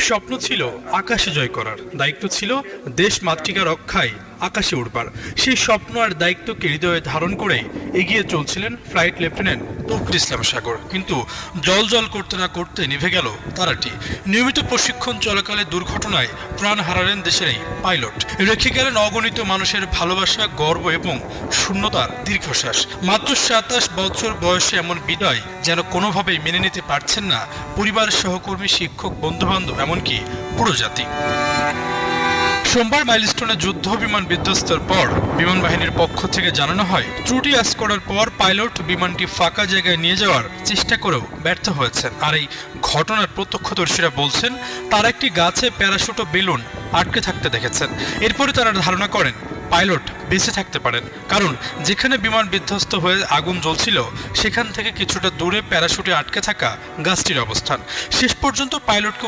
স্বপ্ন ছিল আকাশে জয় করার, দায়িত্ব ছিল দেশ মাতৃকা রক্ষায় আকাশে উড়বার। সেই স্বপ্ন আর দায়িত্বকে হৃদয়ে ধারণ করে এগিয়ে চলছিলেন ফ্লাইট লেফটেন্যান্ট তৌকির ইসলাম সাগর। কিন্তু জল জল করতে না করতে নিভে গেল তারাটি। নিয়মিত প্রশিক্ষণ চলাকালে দুর্ঘটনায় প্রাণ হারালেন দেশের এই পাইলট। রেখে গেলেন অগণিত মানুষের ভালোবাসা, গর্ব এবং শূন্যতার দীর্ঘশ্বাস। মাত্র ২৭ বছর বয়সে এমন বিদায় যেন কোনোভাবেই মেনে নিতে পারছেন না পরিবার, সহকর্মী, শিক্ষক, বন্ধুবান্ধব, এমনকি পুরো জাতি। সোমবার মাইলস্টোনে যুদ্ধ বিমান বিধ্বস্তের পর বিমান বাহিনীর পক্ষ থেকে জানানো হয়, ত্রুটি আঁচ করার পর পাইলট বিমানটি ফাঁকা জায়গায় নিয়ে যাওয়ার চেষ্টা করেও ব্যর্থ হয়েছেন। আর এই ঘটনার প্রত্যক্ষদর্শীরা বলছেন, তারা একটি গাছে প্যারাশুট ও বেলুন আটকে থাকতে দেখেছেন। এরপরে তারা ধারণা করেন পাইলট বেঁচে থাকতে পারেন, কারণ যেখানে বিমান বিধ্বস্ত হয়ে আগুন জ্বলছিল সেখান থেকে কিছুটা দূরে প্যারাশুটে আটকে থাকা গাছটির অবস্থান। শেষ পর্যন্ত পাইলটকে